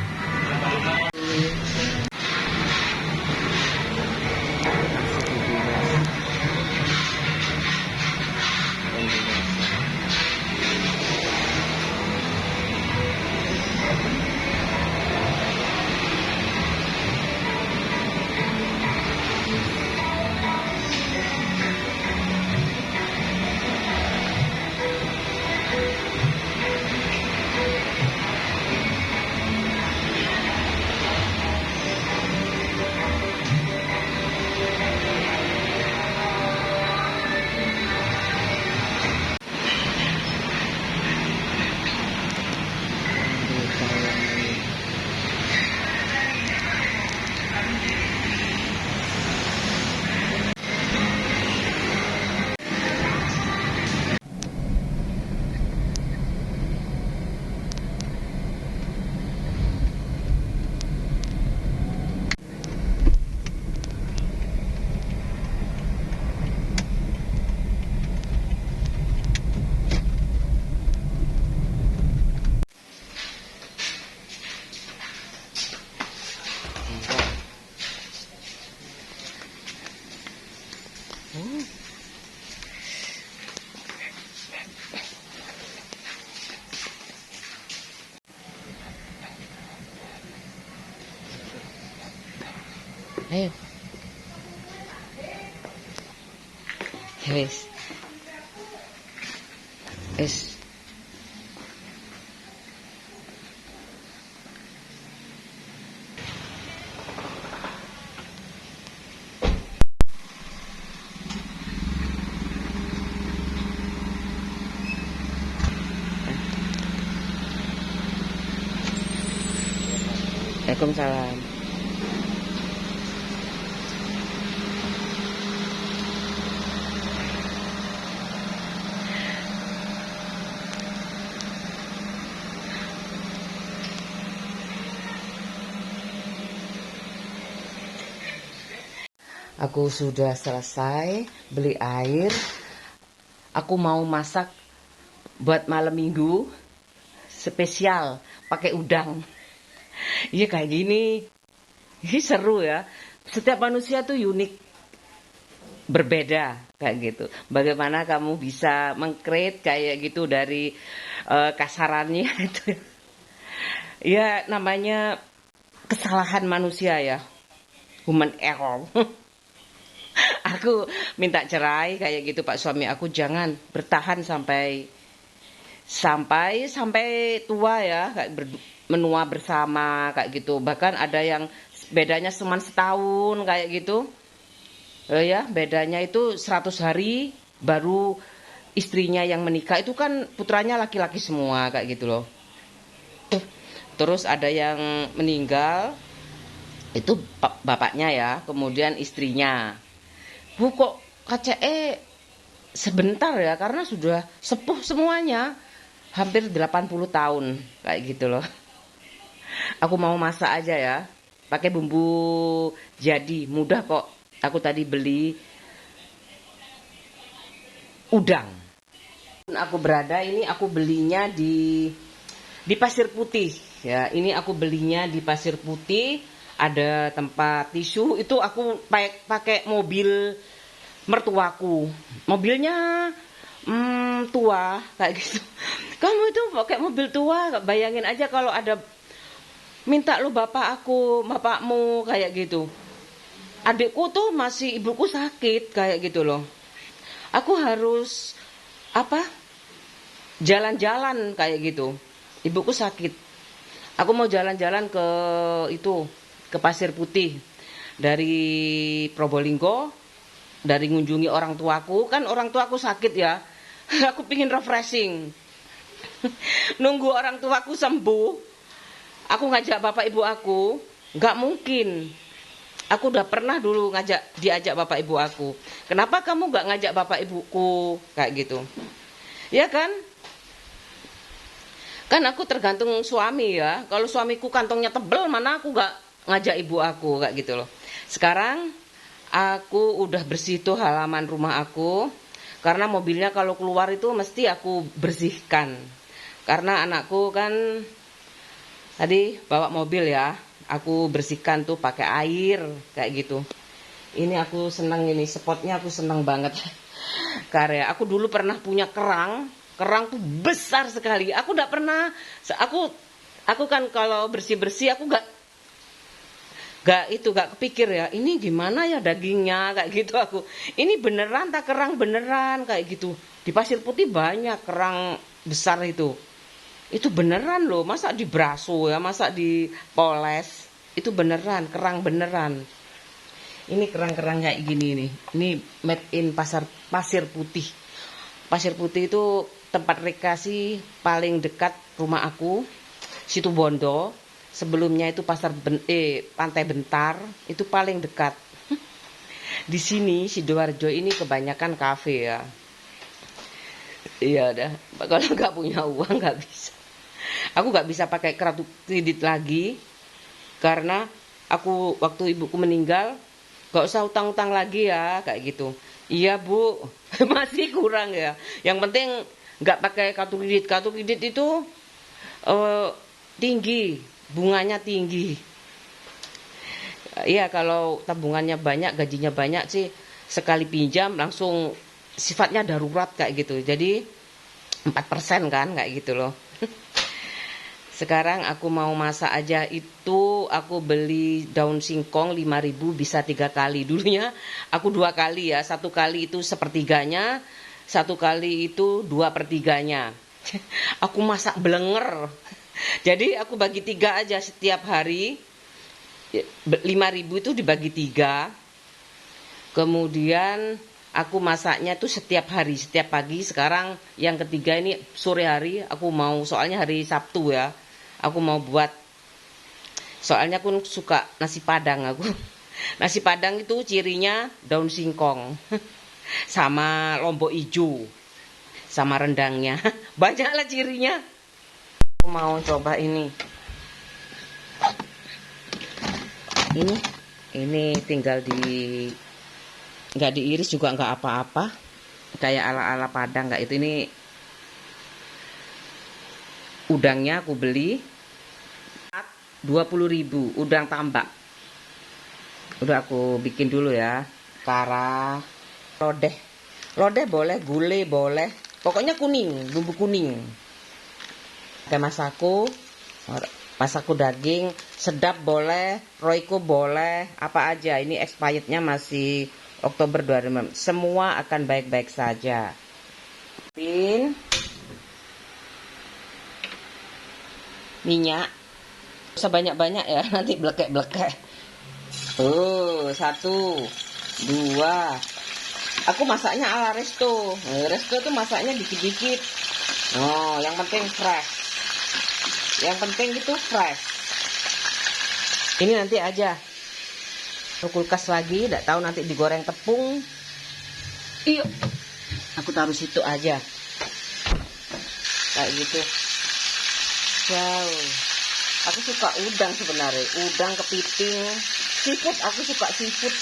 Ayo. Wes. Es. Waalaikumsalam. Aku sudah selesai beli air. Aku mau masak buat malam minggu. spesial pakai udang. Iya kayak gini. Ini seru ya. Setiap manusia tuh unik, berbeda kayak gitu. Bagaimana kamu bisa meng-create kayak gitu dari kasarannya itu. Ya namanya kesalahan manusia ya. Human error. Aku minta cerai kayak gitu Pak suami aku, jangan bertahan sampai tua ya, kayak menua bersama kayak gitu. Bahkan ada yang bedanya cuma setahun kayak gitu. Ya, bedanya itu 100 hari baru istrinya yang menikah, itu kan putranya laki-laki semua kayak gitu loh. Terus ada yang meninggal, itu bapaknya ya, kemudian istrinya. Bu kok KCE sebentar ya, karena sudah sepuh semuanya. Hampir 80 tahun kayak gitu loh. Aku mau masak aja ya. Pakai bumbu jadi, mudah kok. Aku tadi beli udang. Aku berada ini, aku belinya di Pasir Putih ya. Ini aku belinya di Pasir Putih. Ada tempat tisu, itu aku pakai mobil mertuaku. Mobilnya tua kayak gitu. Kamu itu pakai mobil tua, bayangin aja kalau ada minta lu bapakmu kayak gitu. Adikku tuh masih, ibuku sakit kayak gitu loh. Aku harus apa? Jalan-jalan kayak gitu. Ibuku sakit. Aku mau jalan-jalan ke Pasir Putih dari Probolinggo, dari ngunjungi orang tuaku, kan orang tuaku sakit ya. Aku pingin refreshing. Nunggu orang tuaku sembuh, aku ngajak bapak ibu aku, nggak mungkin. Aku udah pernah dulu diajak bapak ibu aku. Kenapa kamu nggak ngajak bapak ibuku kayak gitu? Ya kan? Kan aku tergantung suami ya. Kalau suamiku kantongnya tebel, mana aku nggak ngajak ibu aku kayak gitu loh. Sekarang aku udah bersih tuh halaman rumah aku. Karena mobilnya kalau keluar itu mesti aku bersihkan. Karena anakku kan tadi bawa mobil ya. Aku bersihkan tuh pakai air kayak gitu. Ini aku senang, ini spotnya aku senang banget. Karya. Aku dulu pernah punya kerang. Kerang tuh besar sekali. Aku enggak pernah, aku kan kalau bersih-bersih aku gak kepikir ya, ini gimana ya dagingnya kayak gitu aku. Ini beneran tak kerang beneran kayak gitu. Di Pasir Putih banyak kerang besar itu. Itu beneran loh, masa dibraso ya, masa dipoles. Itu beneran, kerang beneran. Ini kerang-kerang kayak gini nih. Ini made in Pasir Putih. Pasir Putih itu tempat rekreasi paling dekat rumah aku, Situ Bondo. Sebelumnya itu Pantai Bentar, itu paling dekat. Di sini Sidoarjo ini kebanyakan kafe ya. Iya dah, kalau nggak punya uang nggak bisa. Aku nggak bisa pakai kartu kredit lagi karena aku waktu ibuku meninggal nggak usah utang-utang lagi ya kayak gitu. Iya bu, masih kurang ya. Yang penting nggak pakai kartu kredit. Kartu kredit itu tinggi, bunganya tinggi. Iya kalau tabungannya banyak, gajinya banyak sih, sekali pinjam langsung sifatnya darurat kayak gitu. Jadi 4% kan kayak gitu loh. Sekarang aku mau masak aja, itu aku beli daun singkong 5.000 bisa 3 kali. Dulunya aku 2 kali ya, 1 kali itu sepertiganya, 1 kali itu 2/3-nya. Aku masak blenger. Jadi aku bagi 3 aja setiap hari. 5.000 itu dibagi 3. Kemudian aku masaknya tuh setiap hari, setiap pagi. Sekarang yang ketiga ini sore hari aku mau, soalnya hari Sabtu ya. Aku mau buat, soalnya aku suka nasi padang aku. Nasi padang itu cirinya daun singkong sama lombok ijo sama rendangnya. Banyaklah cirinya. Aku mau coba ini. Ini tinggal nggak diiris juga nggak apa-apa. Kayak ala-ala Padang nggak itu, ini Udangnya aku beli 20.000 udang tambak. Udah aku bikin dulu ya. Kara, lodeh. Lodeh boleh, gulai boleh. Pokoknya kuning, bumbu kuning. Pakai masaku daging, sedap boleh, roiko boleh, apa aja. Ini expirednya masih Oktober 2006. Semua akan baik-baik saja. Minyak sebanyak-banyak ya, nanti blekek-blekek. Satu, dua. Aku masaknya ala resto. Resto tuh masaknya dikit-dikit. Yang penting fresh. Yang penting itu fresh. Ini nanti aja. Kulkas lagi, tidak tahu nanti digoreng tepung. Iya. Aku taruh situ aja. Kayak gitu. Wow. Aku suka udang sebenarnya. Udang, kepiting, seafood. Aku suka seafood.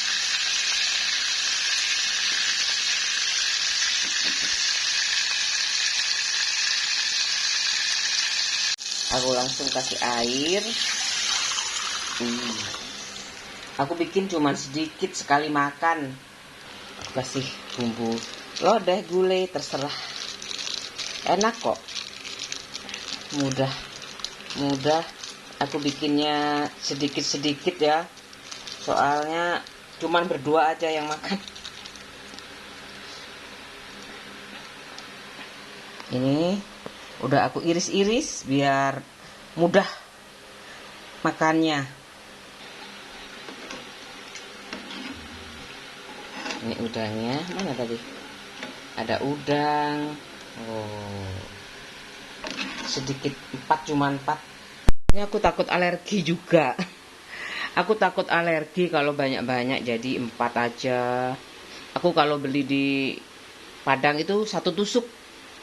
Aku langsung kasih air. Aku bikin cuman sedikit sekali makan. Aku kasih bumbu lodeh, gulai, terserah. Enak kok. Mudah. Aku bikinnya sedikit-sedikit ya. Soalnya cuman berdua aja yang makan. Ini udah aku iris-iris biar mudah makannya. Ini udangnya, mana tadi? Ada udang. Sedikit 4, cuman 4. Ini aku takut alergi juga. Aku takut alergi kalau banyak-banyak, jadi 4 aja. Aku kalau beli di Padang itu 1 tusuk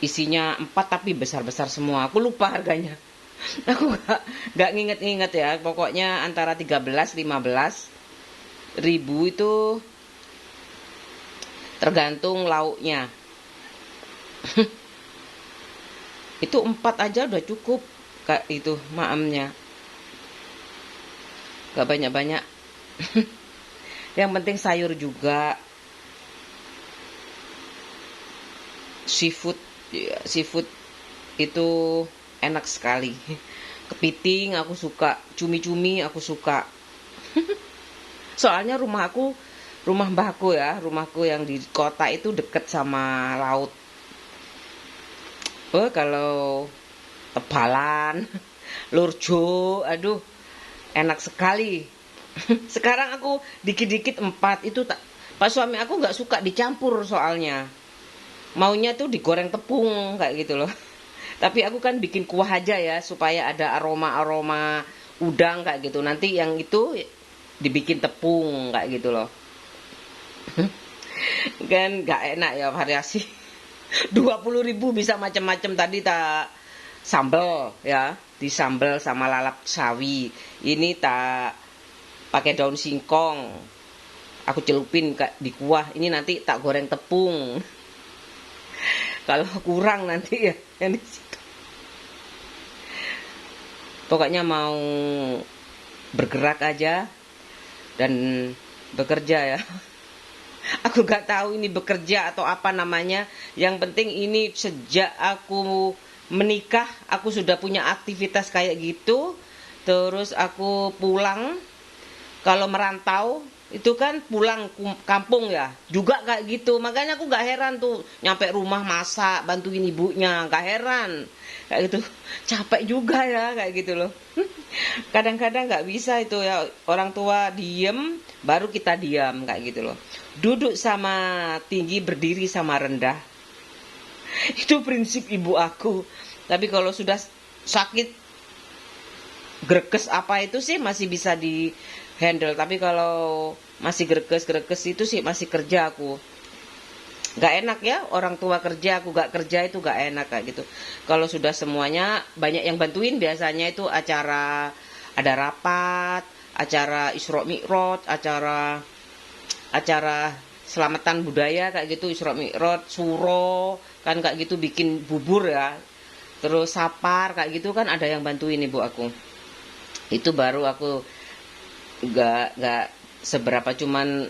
isinya 4 tapi besar-besar semua. Aku lupa harganya. Aku nggak nginget-nginget ya. Pokoknya antara 13-15 ribu itu tergantung lauknya. Itu 4 aja udah cukup. Kayak itu maamnya. Gak banyak-banyak. Yang penting sayur juga. Seafood itu enak sekali. Kepiting aku suka, cumi-cumi aku suka. Soalnya rumahku, rumah mbahku ya, rumahku yang di kota itu deket sama laut. Kalau tebalan, lurjo, aduh, enak sekali. Sekarang aku dikit-dikit 4 itu tak. Pak suami aku nggak suka dicampur soalnya. Maunya tuh digoreng tepung kayak gitu loh. Tapi aku kan bikin kuah aja ya supaya ada aroma-aroma udang kayak gitu. Nanti yang itu dibikin tepung kayak gitu loh. Kan gak enak ya variasi. 20.000 bisa macam-macam. Tadi tak sambal ya, disambal sama lalap sawi. Ini tak pakai daun singkong. Aku celupin di kuah. Ini nanti tak goreng tepung. Kalau kurang nanti ya yang di situ. Pokoknya mau bergerak aja dan bekerja ya. Aku gak tahu ini bekerja atau apa namanya. Yang penting ini sejak aku menikah, aku sudah punya aktivitas kayak gitu. Terus aku pulang, kalau merantau itu kan pulang kampung ya, juga kayak gitu. Makanya aku gak heran tuh nyampe rumah masak, bantuin ibunya, gak heran kayak gitu. Capek juga ya kayak gitu loh. Kadang-kadang gak bisa itu ya, orang tua diem baru kita diam kayak gitu loh. Duduk sama tinggi, berdiri sama rendah. Itu prinsip ibu aku. Tapi kalau sudah sakit greges apa itu sih masih bisa di handle. Tapi kalau masih greges itu sih masih kerja aku. Gak enak ya orang tua kerja, aku gak kerja itu gak enak kayak gitu. Kalau sudah semuanya banyak yang bantuin, biasanya itu acara, ada rapat, acara Isra Mi'raj, acara selamatan budaya kayak gitu, Isra Mi'raj, suro kan kayak gitu, bikin bubur ya. terus sapar kayak gitu kan ada yang bantuin ibu aku. Itu baru aku nggak seberapa, cuman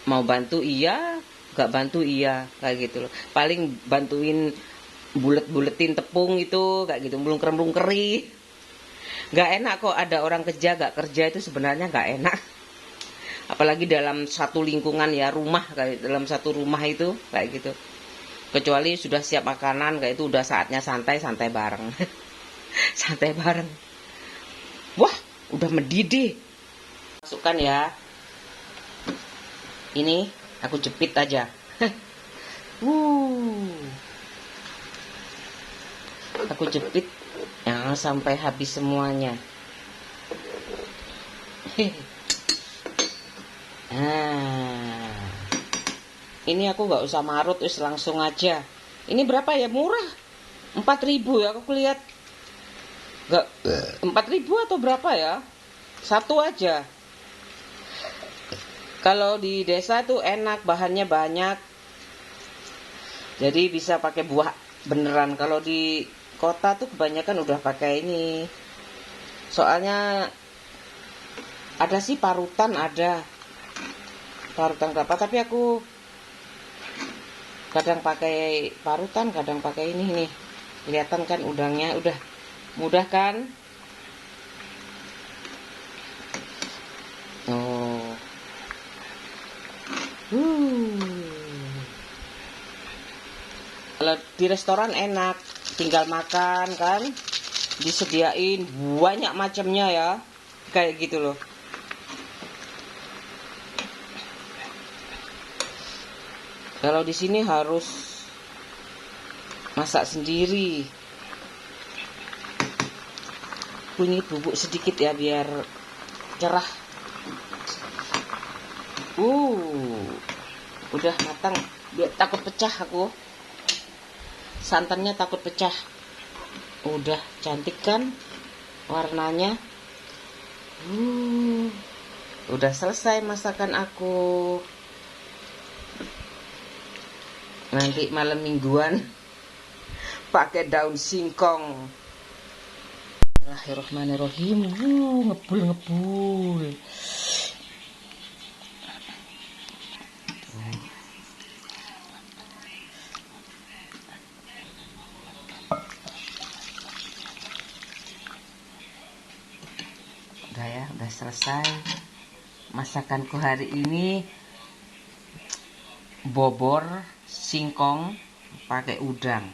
mau bantu iya, nggak bantu iya kayak gitu loh. Paling bantuin buletin tepung itu kayak gitu, melungker-melungkeri. Nggak enak kok ada orang kerja nggak kerja, itu sebenarnya nggak enak. Apalagi dalam satu lingkungan ya, rumah, kayak dalam satu rumah itu kayak gitu. Kecuali sudah siap makanan kayak itu udah saatnya santai bareng. Santai bareng. Wah, udah mendidih. Masukkan ya. Ini aku jepit aja. Aku jepit ya sampai habis semuanya. Nah, ini aku nggak usah marut, wis langsung aja. Ini berapa ya, murah? 4.000 ya aku lihat. Nggak 4.000 atau berapa ya? Satu aja. Kalau di desa tuh enak, bahannya banyak. Jadi bisa pakai buah beneran. Kalau di kota tuh kebanyakan udah pakai ini. Soalnya ada sih parutan, ada. Parutan berapa, tapi aku kadang pakai parutan, kadang pakai ini nih. Kelihatan kan udangnya, udah mudah kan? Oh. Kalau di restoran enak, tinggal makan kan, disediain banyak macamnya ya, kayak gitu loh. Kalau di sini harus masak sendiri. Ini bubuk sedikit ya biar cerah. Udah matang. Biar takut pecah aku. Santannya takut pecah. Udah cantik kan warnanya. Udah selesai masakan aku. Nanti malam mingguan pakai daun singkong. Bismillahirrahmanirrahim. Ngebul. Udah ya, udah selesai masakanku hari ini. Bobor singkong pakai udang.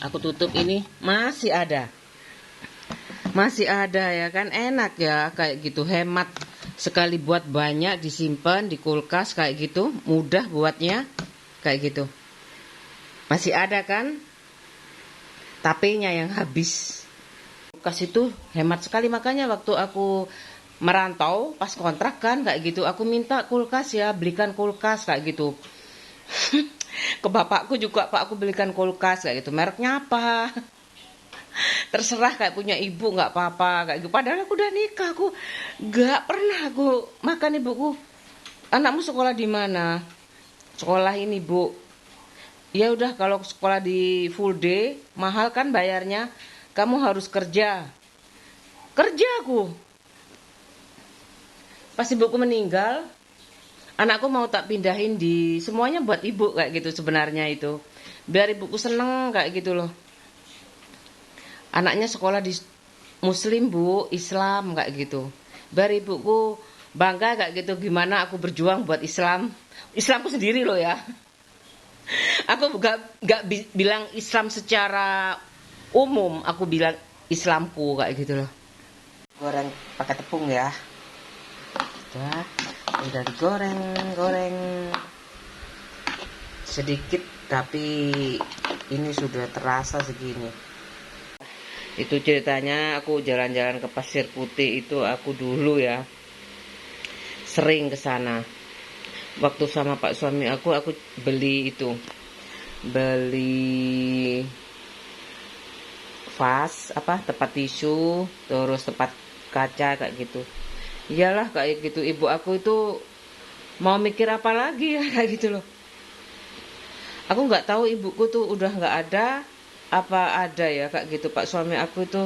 Aku tutup ini, masih ada ya kan, enak ya kayak gitu, hemat sekali, buat banyak disimpan di kulkas kayak gitu, mudah buatnya kayak gitu. Masih ada kan, tapenya yang habis. Kulkas itu hemat sekali, makanya waktu aku merantau pas kontrak kan kayak gitu, aku minta kulkas ya, belikan kulkas kayak gitu. Ke bapakku juga, Pak, aku belikan kulkas kayak gitu, mereknya apa? Terserah, kayak punya ibu nggak apa-apa kayak gitu. Padahal aku udah nikah, aku nggak pernah aku makan ibuku. Anakmu sekolah di mana? Sekolah ini, Bu. Ya udah, kalau sekolah di full day mahal kan bayarnya. Kamu harus kerja. Kerja aku. Pas ibuku meninggal, anakku mau tak pindahin di semuanya buat ibu kayak gitu sebenarnya itu. Biar ibuku seneng kayak gitu loh. Anaknya sekolah di Muslim, Bu, Islam kayak gitu. Biar ibuku bangga kayak gitu, gimana aku berjuang buat Islam. Islamku sendiri loh ya. Aku gak bilang Islam secara umum, aku bilang Islamku kayak gitu loh. Goreng pakai tepung ya. Udah digoreng sedikit, tapi ini sudah terasa segini. Itu ceritanya aku jalan-jalan ke Pasir Putih itu, aku dulu ya sering ke sana. Waktu sama pak suami aku beli itu, beli vas, tempat tisu, terus tempat kaca kayak gitu. Iyalah kayak gitu, ibu aku itu mau mikir apa lagi ya kayak gitu loh. Aku nggak tahu ibuku tuh udah nggak ada apa ada ya kayak gitu. Pak suami aku itu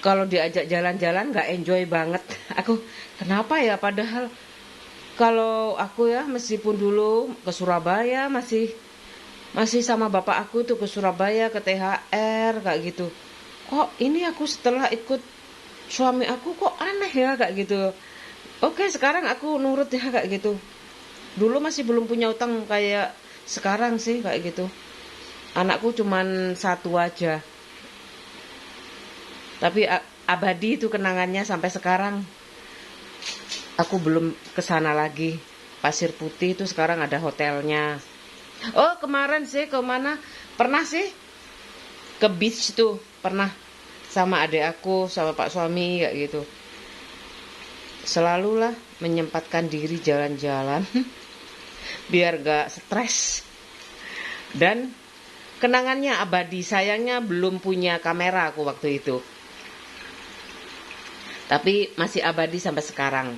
kalau diajak jalan-jalan nggak enjoy banget. Aku kenapa ya, padahal kalau aku ya meskipun dulu ke Surabaya masih sama bapak aku tuh ke Surabaya ke THR kayak gitu. Kok ini aku setelah ikut suami aku kok aneh ya kayak gitu. Oke, sekarang aku nurut ya kayak gitu. Dulu masih belum punya utang kayak sekarang sih kayak gitu. Anakku cuman satu aja. Tapi abadi itu kenangannya sampai sekarang. Aku belum kesana lagi. Pasir Putih itu sekarang ada hotelnya. Oh, kemarin sih kemana? Pernah sih ke beach tuh, pernah sama adik aku, sama pak suami kayak gitu. Selalulah menyempatkan diri jalan-jalan biar gak stres. Dan kenangannya abadi. Sayangnya belum punya kamera aku waktu itu. Tapi masih abadi sampai sekarang.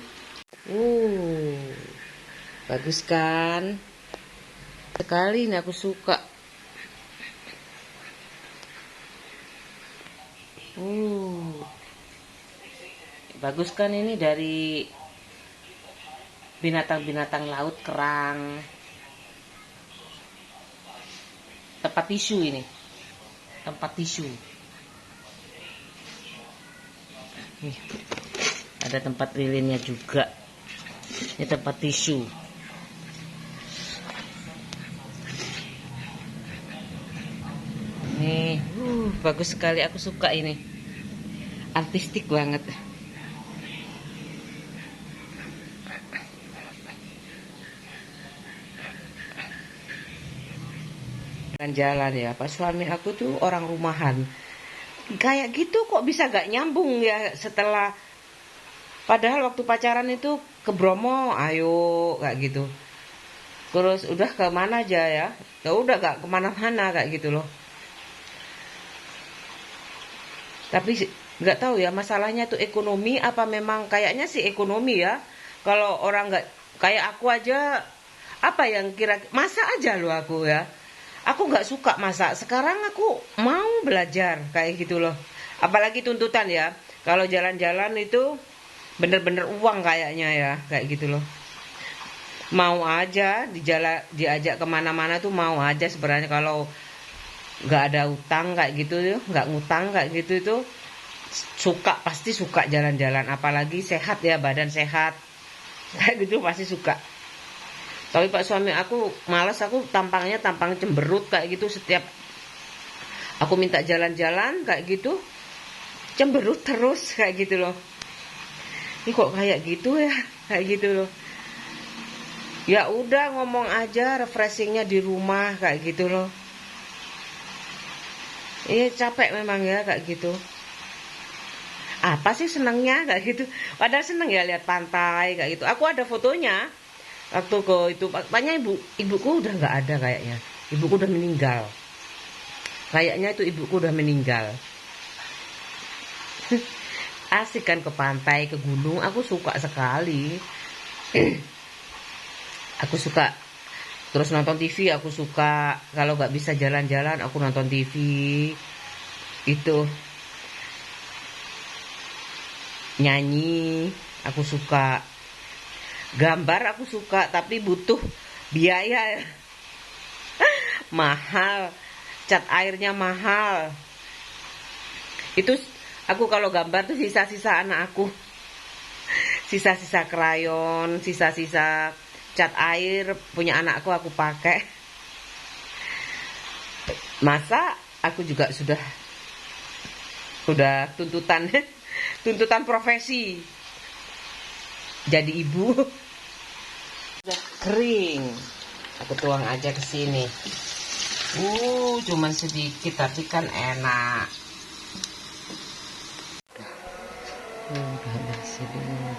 Bagus kan? Sekali ini aku suka. Bagus kan ini dari binatang-binatang laut, kerang. Tempat tisu ini. Tempat tisu. Nih, ada tempat lilinnya juga. Ini tempat tisu. Nih, bagus sekali, aku suka ini. Artistik banget. Jalan ya, pas suami aku tuh orang rumahan. Kayak gitu kok bisa gak nyambung ya setelah, padahal waktu pacaran itu ke Bromo, ayo kayak gitu. Terus udah kemana aja ya udah gak kemana-mana kayak gitu loh. Tapi nggak tahu ya masalahnya tuh ekonomi apa memang, kayaknya sih ekonomi ya. Kalau orang nggak kayak aku aja, apa yang kira masak aja loh aku ya. Aku nggak suka masak. Sekarang aku mau belajar kayak gitu loh. Apalagi tuntutan ya. Kalau jalan-jalan itu bener-bener uang kayaknya ya kayak gitu loh. Mau aja diajak kemana-mana tuh mau aja sebenarnya, kalau nggak ada utang kayak gitu, nggak ngutang kayak gitu itu pasti suka jalan-jalan, apalagi sehat ya, badan sehat kayak gitu pasti suka. Tapi pak suami aku malas, aku tampang cemberut kayak gitu. Setiap aku minta jalan-jalan kayak gitu cemberut terus kayak gitu loh. Ini kok kayak gitu ya, kayak gitu loh. Ya udah ngomong aja, refreshingnya di rumah kayak gitu loh. Iya capek memang ya kayak gitu. Apa sih senangnya kayak gitu? Padahal seneng ya lihat pantai kayak gitu. Aku ada fotonya waktu ke itu. Makanya ibuku udah nggak ada kayaknya. Ibuku udah meninggal. Kayaknya itu ibuku udah meninggal. Asik kan ke pantai, ke gunung. Aku suka sekali. Aku suka. Terus nonton TV aku suka. Kalau nggak bisa jalan-jalan aku nonton TV. Itu. Nyanyi aku suka. Gambar aku suka, tapi butuh biaya. Mahal. Cat airnya mahal. Itu aku kalau gambar tuh sisa-sisa anak aku. Sisa-sisa krayon, sisa-sisa cat air punya anakku aku pakai. Masa aku juga sudah tuntutan tuntutan profesi jadi ibu. Udah kering, aku tuang aja ke sini. Cuman sedikit tapi kan enak. Udah bersih dulu.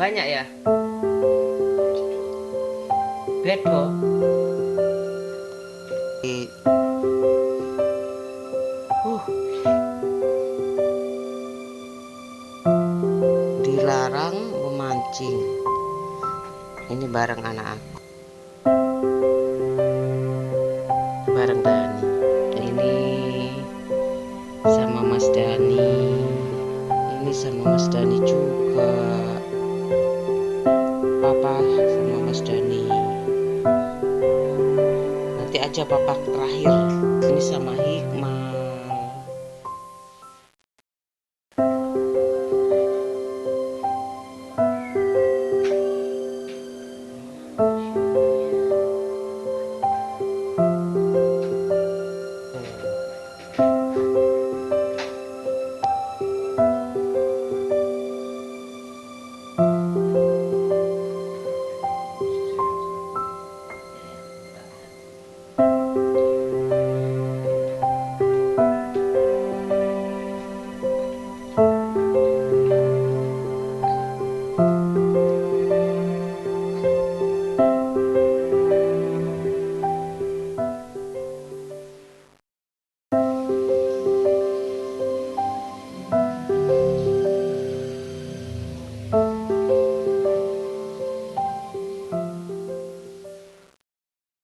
Banyak ya? Bedo. Dilarang memancing. Ini bareng anak aku. Bareng Dani. Ini sama Mas Dani. Ini sama Mas Dani juga. Papa sama Mas Dani. Nanti aja papa terakhir. Ini sama Hikmah.